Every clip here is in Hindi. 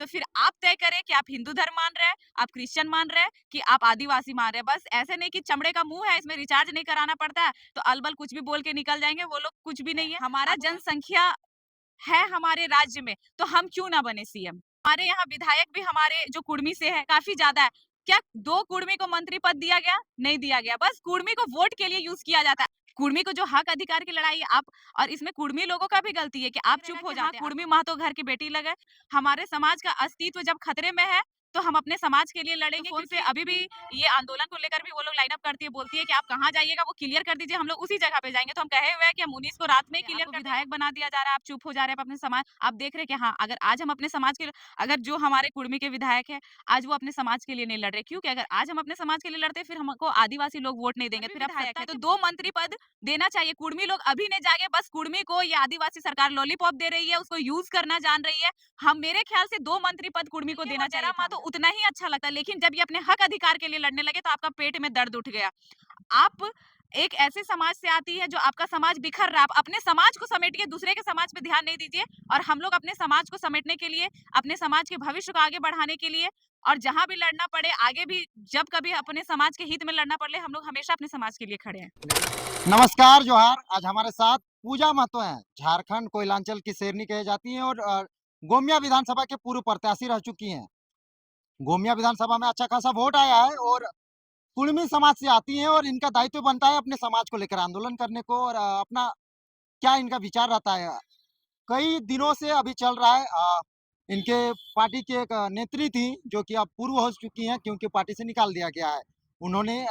तो फिर आप तय करें कि आप हिंदू धर्म मान रहे हैं, आप क्रिश्चियन मान रहे हैं कि आप आदिवासी मान रहे हैं। बस ऐसे नहीं कि चमड़े का मुंह है, इसमें रिचार्ज नहीं कराना पड़ता है, तो अलबल कुछ भी बोल के निकल जाएंगे। वो लोग कुछ भी नहीं है। हमारा जनसंख्या है हमारे राज्य में, तो हम क्यों ना बने सीएम। हमारे यहाँ विधायक भी हमारे जो कुर्मी से है काफी ज्यादा है। क्या 2 कुर्मी को मंत्री पद दिया गया? नहीं दिया गया। बस कुर्मी को वोट के लिए यूज किया जाता है। कुर्मी को जो हक अधिकार की लड़ाई आप, और इसमें कुर्मी लोगों का भी गलती है कि आप चुप हो जाते हैं। कुर्मी महतो घर की बेटी लगे। हमारे समाज का अस्तित्व जब खतरे में है तो हम अपने समाज के लिए लड़ेंगे। फोन से अभी भी ये आंदोलन को लेकर भी वो लोग लाइन अप करती है, बोलती है कि आप कहाँ जाइएगा, वो क्लियर कर दीजिए, हम लोग उसी जगह पे जाएंगे। तो हम कहे हुए हैं कि हम 19 को रात में क्लियर कर विधायक बना दिया जा रहा है, आप चुप हो जा रहे हैं अपने समाज। आप देख रहे हैं कि हाँ, अगर आज हम अपने समाज के, अगर जो हमारे कुर्मी के विधायक है आज वो अपने समाज के लिए नहीं लड़ रहे, क्योंकि अगर आज हम अपने समाज के लिए लड़ते फिर हमको आदिवासी लोग वोट नहीं देंगे। फिर आप है तो 2 मंत्री पद देना चाहिए। कुर्मी लोग अभी नहीं जागे, बस कुर्मी को ये आदिवासी सरकार लॉलीपॉप दे रही है, उसको यूज करना जान रही है। हम, मेरे ख्याल से 2 मंत्री पद कुर्मी को देना चाहिए था। तो उतना ही अच्छा लगता है, लेकिन जब ये अपने हक अधिकार के लिए लड़ने लगे तो आपका पेट में दर्द उठ गया। आप एक ऐसे समाज से आती है जो आपका समाज बिखर रहा है। आप अपने समाज को समेटिए, दूसरे के समाज पे ध्यान नहीं दीजिए। और हम लोग अपने समाज को समेटने के लिए, अपने समाज के भविष्य को आगे बढ़ाने के लिए, और जहां भी लड़ना पड़े आगे भी, जब कभी अपने समाज के हित में लड़ना पड़े, हम लोग हमेशा अपने समाज के लिए खड़े हैं। नमस्कार, जोहार। आज हमारे साथ पूजा महतो हैं। झारखंड कोयलांचल की शेरनी कही जाती हैं और गोमिया विधानसभा के पूर्व प्रत्याशी रह चुकी हैं। गोमिया विधानसभा में अच्छा खासा वोट आया है और कुर्मी समाज से आती हैं और इनका दायित्व बनता है अपने समाज को लेकर आंदोलन करने को और अपना क्या इनका विचार रहता है। कई दिनों से अभी चल रहा है। इनके पार्टी की एक नेत्री थी जो कि अब पूर्व हो चुकी हैं क्योंकि पार्टी से निकाल दिया गया है। उन्होंने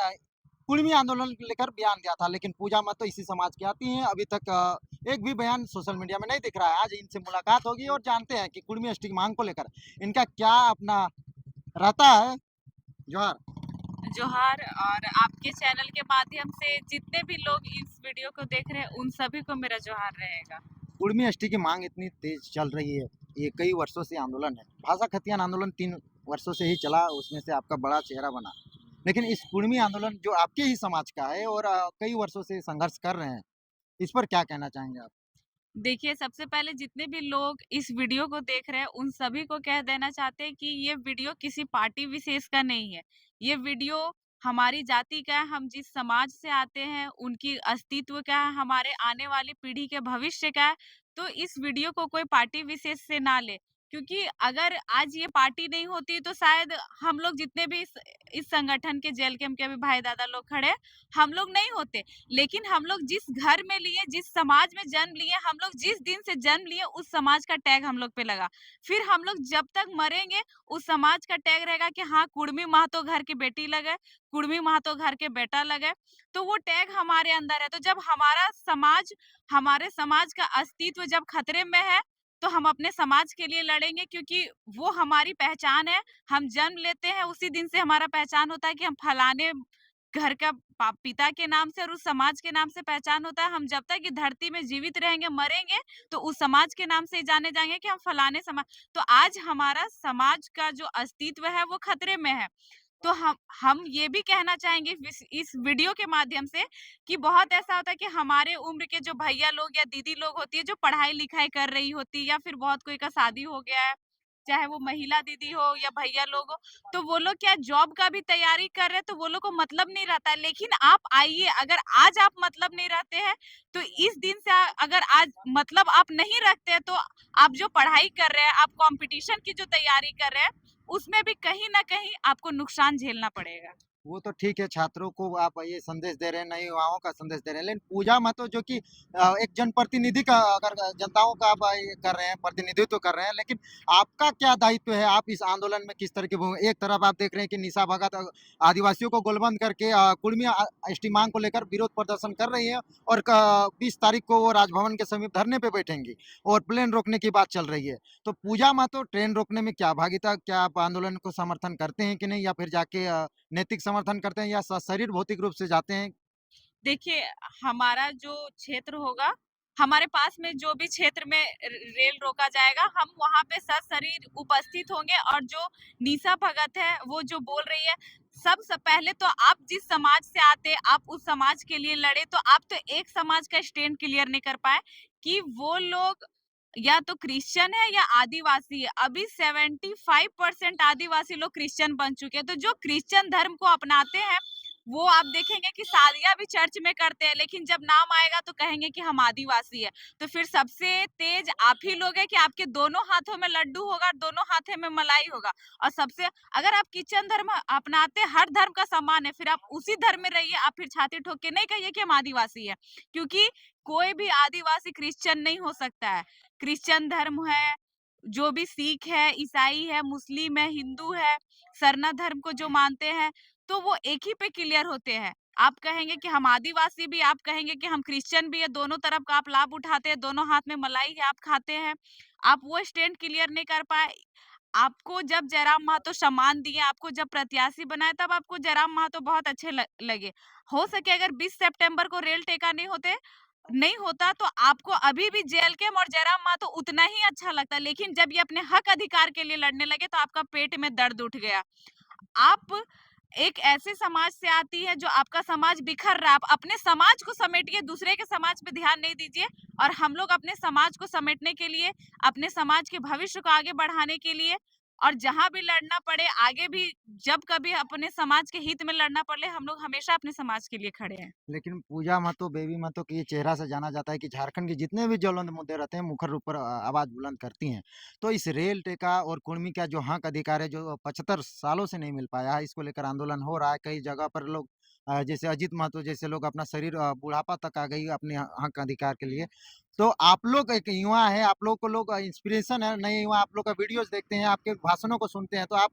कुर्मी आंदोलन को लेकर बयान दिया था, लेकिन पूजा महतो इसी समाज की आती हैं। अभी तक एक भी बयान सोशल मीडिया में नहीं दिख रहा है। आज इनसे मुलाकात होगी और जानते हैं कि कुर्मी एसटी की मांग को लेकर इनका क्या अपना रहता है। जोहार। जोहार। और आपके चैनल के माध्यम से जितने भी लोग इस वीडियो को देख रहे हैं उन सभी को मेरा जोहार रहेगा। कुर्मी एसटी की मांग इतनी तेज चल रही है, ये कई वर्षों से आंदोलन है। भाषा खतियान आंदोलन 3 वर्षों से ही चला, उसमें से आपका बड़ा चेहरा बना। लेकिन इस कुर्मी आंदोलन जो आपके ही समाज का है और कई वर्षों से संघर्ष कर रहे हैं, इस पर क्या कहना चाहेंगे आप? देखिए, सबसे पहले जितने भी लोग इस वीडियो को देख रहे हैं उन सभी को कह देना चाहते हैं कि ये वीडियो किसी पार्टी विशेष का नहीं है। ये वीडियो हमारी जाति का है, हम जिस समाज से आते हैं उनकी अस्तित्व का है, हमारे आने वाली पीढ़ी के भविष्य का है। तो इस वीडियो को कोई पार्टी विशेष से ना ले, क्योंकि अगर आज ये पार्टी नहीं होती तो शायद हम लोग जितने भी इस संगठन के जेल कैंप के भी भाई दादा लोग खड़े हैं, हम लोग नहीं होते। लेकिन हम लोग जिस घर में लिए, जिस समाज में जन्म लिए, हम लोग जिस दिन से जन्म लिए उस समाज का टैग हम लोग पे लगा। फिर हम लोग जब तक मरेंगे उस समाज का टैग रहेगा कि हाँ, कुर्मी महतो घर की बेटी लगे, कुर्मी महतो घर के बेटा लगे। तो वो टैग हमारे अंदर है। तो जब हमारा समाज, हमारे समाज का अस्तित्व जब खतरे में है तो हम अपने समाज के लिए लड़ेंगे, क्योंकि वो हमारी पहचान है। हम जन्म लेते हैं उसी दिन से हमारा पहचान होता है कि हम फलाने घर का पिता के नाम से और उस समाज के नाम से पहचान होता है। हम जब तक ये धरती में जीवित रहेंगे, मरेंगे, तो उस समाज के नाम से ही जाने जाएंगे कि हम फलाने समाज। तो आज हमारा समाज का जो अस्तित्व है वो खतरे में है। तो हम ये भी कहना चाहेंगे इस वीडियो के माध्यम से कि बहुत ऐसा होता है कि हमारे उम्र के जो भैया लोग या दीदी लोग होती है जो पढ़ाई लिखाई कर रही होती है, या फिर बहुत कोई का शादी हो गया है, चाहे वो महिला दीदी हो या भैया लोग हो, तो वो लोग क्या जॉब का भी तैयारी कर रहे हैं, तो वो लोग को मतलब नहीं रहता है। लेकिन आप आइए, अगर आज आप मतलब नहीं रहते हैं तो इस दिन से अगर आज मतलब आप नहीं रखते हैं तो आप जो पढ़ाई कर रहे हैं, आप कंपटीशन की जो तैयारी कर रहे हैं, उसमें भी कहीं ना कहीं आपको नुकसान झेलना पड़ेगा। वो तो ठीक है, छात्रों को आप ये संदेश दे रहे हैं, नए युवाओं का संदेश दे रहे हैं, लेकिन पूजा महतो जो कि एक जनप्रतिनिधि का, अगर जनताओं का आप ये कर रहे हैं, प्रतिनिधित्व कर रहे हैं, लेकिन आपका क्या दायित्व है? आप इस आंदोलन में किस तरह की एक तरफ आप देख रहे हैं कि निशा भगत आदिवासियों को गोलबंद करके कुर्मी एसटी मांग को लेकर विरोध प्रदर्शन कर रही है और 20 तारीख को वो राजभवन के समीप धरने पे बैठेंगी और प्लेन रोकने की बात चल रही है। तो पूजा महतो ट्रेन रोकने में क्या भागीदार, क्या आप आंदोलन को समर्थन करते हैं कि नहीं, या फिर जाके नैतिक समर्थन करते हैं या शरीर भौतिक रूप से जाते हैं? देखिए, हमारा जो क्षेत्र होगा, हमारे पास में जो भी क्षेत्र में रेल रोका जाएगा, हम वहां पे सशरीर उपस्थित होंगे। और जो निशा भगत है वो जो बोल रही है, सबसे पहले तो आप जिस समाज से आते, आप उस समाज के लिए लड़े, तो आप तो एक समाज का स्टैंड क्लियर नहीं कर पाए कि वो लोग या तो क्रिश्चियन है या आदिवासी है। अभी 75% आदिवासी लोग क्रिश्चियन बन चुके हैं। तो जो क्रिश्चियन धर्म को अपनाते हैं वो आप देखेंगे कि शादियां भी चर्च में करते हैं, लेकिन जब नाम आएगा तो कहेंगे कि हम आदिवासी है। तो फिर सबसे तेज आप ही लोग हैं कि आपके दोनों हाथों में लड्डू होगा, दोनों हाथों में मलाई होगा। और सबसे, अगर आप क्रिश्चियन धर्म अपनाते, हर धर्म का सम्मान है, फिर आप उसी धर्म में रहिए। आप फिर छाती ठोक के नहीं कहिए कि हम आदिवासी है, क्योंकि कोई भी आदिवासी क्रिश्चियन नहीं हो सकता है। क्रिश्चियन धर्म है, जो भी सिख है, ईसाई है, मुस्लिम है, हिंदू है, सरना धर्म को जो मानते हैं, तो वो एक ही पे क्लियर होते हैं। आप कहेंगे कि हम आदिवासी भी, आप कहेंगे कि हम क्रिश्चियन भी है, दोनों तरफ का आप लाभ उठाते हैं, दोनों हाथ में मलाई है, आप खाते हैं। आप वो स्टैंड क्लियर नहीं कर पाए। आपको जब जयराम महतो सम्मान दिए, आपको जब प्रत्याशी बनाए, तब आपको जयराम महतो बहुत अच्छे लगे। हो सके अगर 20 सितंबर को रेल टेका नहीं होता तो आपको अभी भी जेएलके और जयराम महतो उतना ही अच्छा लगता। लेकिन जब ये अपने हक अधिकार के लिए लड़ने लगे तो आपका पेट में दर्द उठ गया। आप एक ऐसे समाज से आती है जो आपका समाज बिखर रहा है। आप अपने समाज को समेटिए, दूसरे के समाज पे ध्यान नहीं दीजिए। और हम लोग अपने समाज को समेटने के लिए, अपने समाज के भविष्य को आगे बढ़ाने के लिए, और जहां भी लड़ना पड़े आगे भी, जब कभी अपने समाज के हित में लड़ना पड़े, हम लोग हमेशा अपने समाज के लिए खड़े हैं। लेकिन पूजा महतो, बेबी महतो के ये चेहरा से जाना जाता है कि झारखंड के जितने भी ज्वलंत मुद्दे रहते हैं, मुखर रूप पर आवाज़ बुलंद करती हैं। तो इस रेल टेका और कुर्मी का जो हक अधिकार है, जो 75 सालों से नहीं मिल पाया है, इसको लेकर आंदोलन हो रहा है। कई जगह पर लोग जैसे अजीत महतो जैसे लोग अपना शरीर बुढ़ापा तक आ गई अपने हक अधिकार के लिए। तो आप लोग एक युवा हैं, आप लोग को लोग इंस्पिरेशन है, नए युवा आप लोग का वीडियोज़ देखते हैं, आपके भाषणों को सुनते हैं, तो आप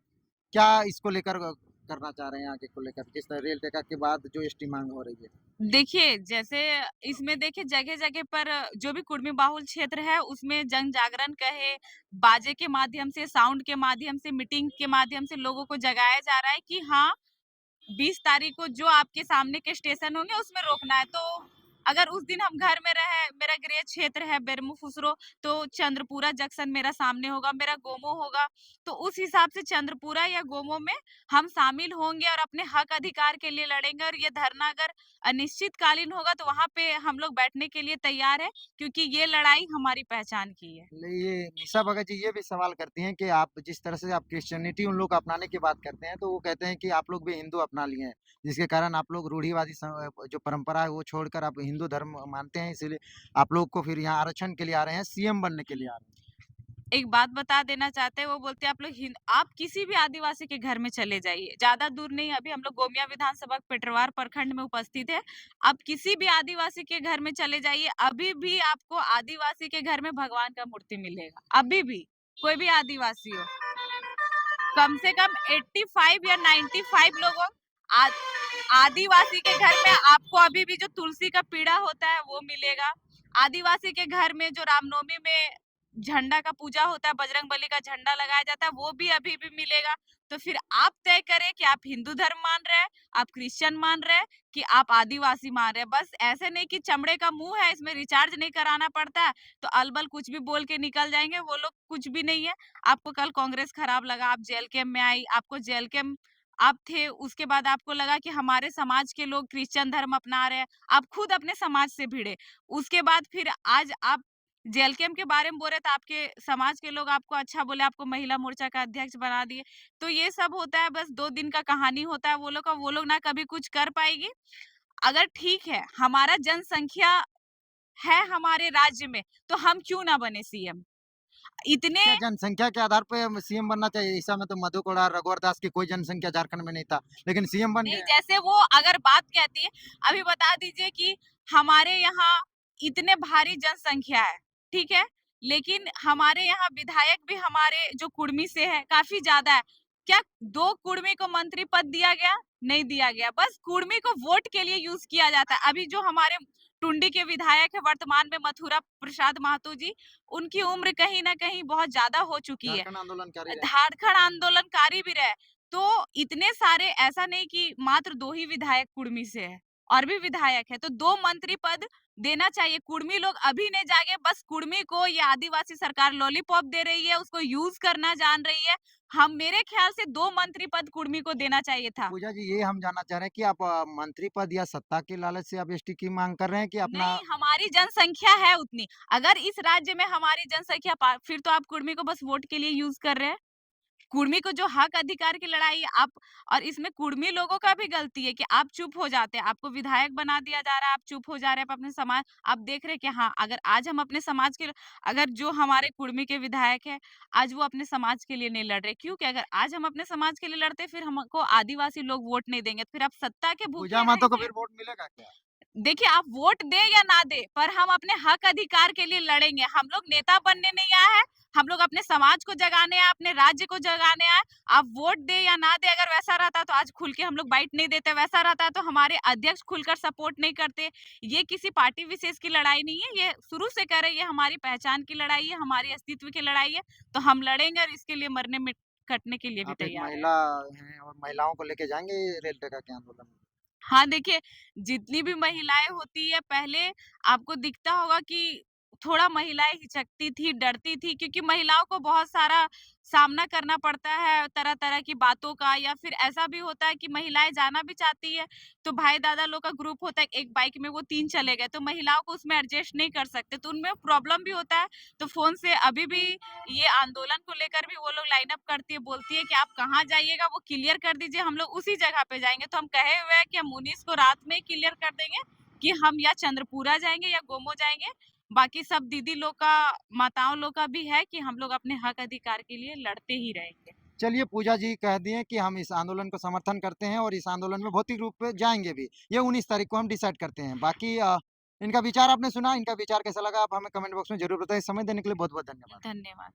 क्या इसको लेकर करना चाह रहे हैं आगे को लेकर? जिस तरह रेल टेका के बाद जो एसटी माँग हो रही है? देखिए, जैसे इसमें देखिए जगह-जगह पर जो भी कुर्मी बाहुल क्षेत्र है, उसमें जन जागरण कहे, बाजे के माध्यम से, साउंड के माध्यम से, मीटिंग के माध्यम से लोगों को जगाया जा रहा है कि हाँ, 20 तारीख को जो आपके सामने के स्टेशन होंगे उसमें रोकना है। तो अगर उस दिन हम घर में रहे, मेरा गृह क्षेत्र है बेरमो फुसरो, तो चंद्रपुरा जंक्शन मेरा सामने होगा, मेरा गोमो होगा। तो उस हिसाब से चंद्रपुरा या गोमो में हम शामिल होंगे और अपने हक अधिकार के लिए लड़ेंगे। और ये धरना अगर अनिश्चितकालीन होगा तो वहाँ पे हम लोग बैठने के लिए तैयार हैं, क्योंकि ये लड़ाई हमारी पहचान की है। ये निशा भगत जी ये भी सवाल करती हैं कि आप जिस तरह से आप क्रिश्चियनिटी उन लोग को अपनाने की बात करते हैं, तो वो कहते हैं कि आप लोग भी हिंदू अपना लिए हैं, जिसके कारण आप लोग रूढ़िवादी जो परंपरा है वो छोड़कर आप हिंदू धर्म मानते हैं, इसीलिए आप लोग को फिर यहाँ आरक्षण के लिए आ रहे हैं, सीएम बनने के लिए आ रहे हैं। एक बात बता देना चाहते हैं, वो बोलते हैं आप लोग आप किसी भी आदिवासी के घर में चले जाइए, ज्यादा दूर नहीं, अभी हम लोग गोमिया विधानसभा पेटरवार प्रखंड में उपस्थित है। आप किसी भी आदिवासी के घर में चले जाइए, अभी भी आपको आदिवासी के घर में भगवान का मूर्ति मिलेगा। अभी भी कोई भी आदिवासी हो, कम से कम 85 या 95 लोगों आ, आदिवासी के घर में आपको अभी भी जो तुलसी का पीड़ा होता है वो मिलेगा। आदिवासी के घर में जो रामनवमी में झंडा का पूजा होता है, बजरंगबली का झंडा लगाया जाता है, वो भी अभी भी मिलेगा। तो फिर आप तय करें कि आप हिंदू धर्म मान रहे हैं, आप क्रिश्चियन मान रहे हैं, कि आप आदिवासी मान रहे हैं। बस ऐसे नहीं कि चमड़े का मुंह है, इसमें रिचार्ज नहीं कराना पड़ता है, तो अलबल कुछ भी बोल के निकल जाएंगे। वो लोग कुछ भी नहीं है। आपको कल कांग्रेस खराब लगा, आप जेल कैंप में आई, आपको जेल कैंप आप थे, उसके बाद आपको लगा कि हमारे समाज के लोग क्रिश्चियन धर्म अपना रहे हैं, आप खुद अपने समाज से भिड़े। उसके बाद फिर आज आप जेल कैंप के बारे में बोल रहे, तो आपके समाज के लोग आपको अच्छा बोले, आपको महिला मोर्चा का अध्यक्ष बना दिए। तो ये सब होता है, बस 2 दिन का कहानी होता है वो लोग का, वो लोग ना कभी कुछ कर पाएगी। अगर ठीक है, हमारा जनसंख्या है हमारे राज्य में, तो हम क्यों ना बने सीएम? इतने क्या जनसंख्या के आधार पे सीएम बनना चाहिए? ऐसा में तो मधु कोड़ा, रघुवर दास की कोई जनसंख्या झारखंड में नहीं था, लेकिन सीएम बन नहीं, गए। जैसे वो अगर बात कहती है, अभी बता दीजिए कि हमारे यहाँ इतने भारी जनसंख्या है, ठीक है? लेकिन हमारे यहाँ विधायक भी हमारे जो कुर्मी से है, काफ़ी ज़्यादा है। क्या 2 कुर्मी को मंत्री पद दिया गया? नहीं दिया गया। बस कुर्मी को वोट के लिए यूज़ किया जाता है। अभी जो हमारे टुंडी के विधायक है वर्तमान में, मथुरा प्रसाद महतो जी, उनकी उम्र कहीं न कहीं बहुत ज़्यादा हो चुकी है। झारखंड आंदोलनकारी रहे। झारखंड आंदोलनकारी भी रहे। तो इतने सारे, ऐसा नहीं कि मात्र 2 ही विधायक कुर्मी से है, और भी विधायक है, तो 2 मंत्री पद देना चाहिए। कुर्मी लोग अभी नहीं जागे, बस कुर्मी को ये आदिवासी सरकार लॉलीपॉप दे रही है, उसको यूज़ करना जान रही है। हम मेरे ख्याल से 2 मंत्री पद कुर्मी को देना चाहिए था। पूजा जी, ये हम जानना चाह रहे हैं कि आप मंत्री पद या सत्ता के लालच से आप एसटी की माँग कर रहे हैं कि अपना नहीं, हमारी जनसंख्या है उतनी। अगर इस राज्य में हमारी जनसंख्या पा फिर तो आप कुर्मी को बस वोट के लिए यूज़ कर रहे हैं। कुर्मी को जो हक अधिकार की लड़ाई आप और इसमें कुर्मी लोगों का भी गलती है कि आप चुप हो जाते हैं। आपको विधायक बना दिया जा रहा है, आप चुप हो जा रहे हैं अपने समाज आप देख रहे हैं कि हाँ, अगर आज हम अपने समाज के अगर जो हमारे कुर्मी के विधायक हैं, आज वो अपने समाज के लिए नहीं लड़ रहे। क्यों? कि अगर आज हम अपने समाज के लिए लड़ते फिर हमको आदिवासी लोग वोट नहीं देंगे। फिर आप सत्ता के पूजा भूखे महतो को रहेंगे। फिर वोट मिलेगा क्या? देखिए, आप वोट दें या ना दें, पर हम अपने हक अधिकार के लिए लड़ेंगे। हम लोग नेता बनने नहीं आए हैं, हम लोग अपने समाज को जगाने आए, अपने राज्य को जगाने आए। आप वोट दें या ना दें, अगर वैसा रहता तो आज खुल के हम लोग बाइट नहीं देते, वैसा रहता तो हमारे अध्यक्ष खुलकर सपोर्ट नहीं करते। ये किसी पार्टी विशेष की लड़ाई नहीं है, ये शुरू से कह रहे हैं, ये हमारी पहचान की लड़ाई है, हमारी अस्तित्व की लड़ाई है, तो हम लड़ेंगे और इसके लिए मरने मिट कटने के लिए भी आप एक तैयार हैं। महिला हैं और महिलाओं को लेके जाएँगे ये रेल टेका के आंदोलन में? हाँ, देखिए, जितनी भी महिलाएँ होती है, पहले आपको दिखता होगा कि थोड़ा महिलाएँ हिचकती थी, डरती थी क्योंकि महिलाओं को बहुत सारा सामना करना पड़ता है, तरह-तरह की बातों का या फिर ऐसा भी होता है कि महिलाएँ जाना भी चाहती है, तो भाई-दादा लोग का ग्रुप होता है, एक बाइक में वो 3 चले गए, तो महिलाओं को उसमें एडजस्ट नहीं कर सकते, तो उनमें प्रॉब्लम भी होता है। तो फ़ोन से अभी भी ये आंदोलन को लेकर भी वो लोग लाइन अप करती है, बोलती है कि आप कहाँ जाइएगा वो क्लियर कर दीजिए, हम लोग उसी जगह पे जाएँगे। तो हम कहे हुए हैं कि हम 19 को रात में ही क्लियर कर देंगे कि हम या चंद्रपुरा जाएँगे या गोमो जाएँगे। बाकी सब दीदी लोग का, माताओं लोग का भी है कि हम लोग अपने हक अधिकार के लिए लड़ते ही रहेंगे। चलिए पूजा जी कह दिए कि हम इस आंदोलन को समर्थन करते हैं और इस आंदोलन में भौतिक रूप से जाएँगे भी। ये 19 तारीख को हम डिसाइड करते हैं। बाकी इनका विचार आपने सुना, इनका विचार कैसा लगा आप हमें कमेंट बॉक्स में ज़रूर बताएँ। समय देने के लिए बहुत-बहुत धन्यवाद। धन्यवाद।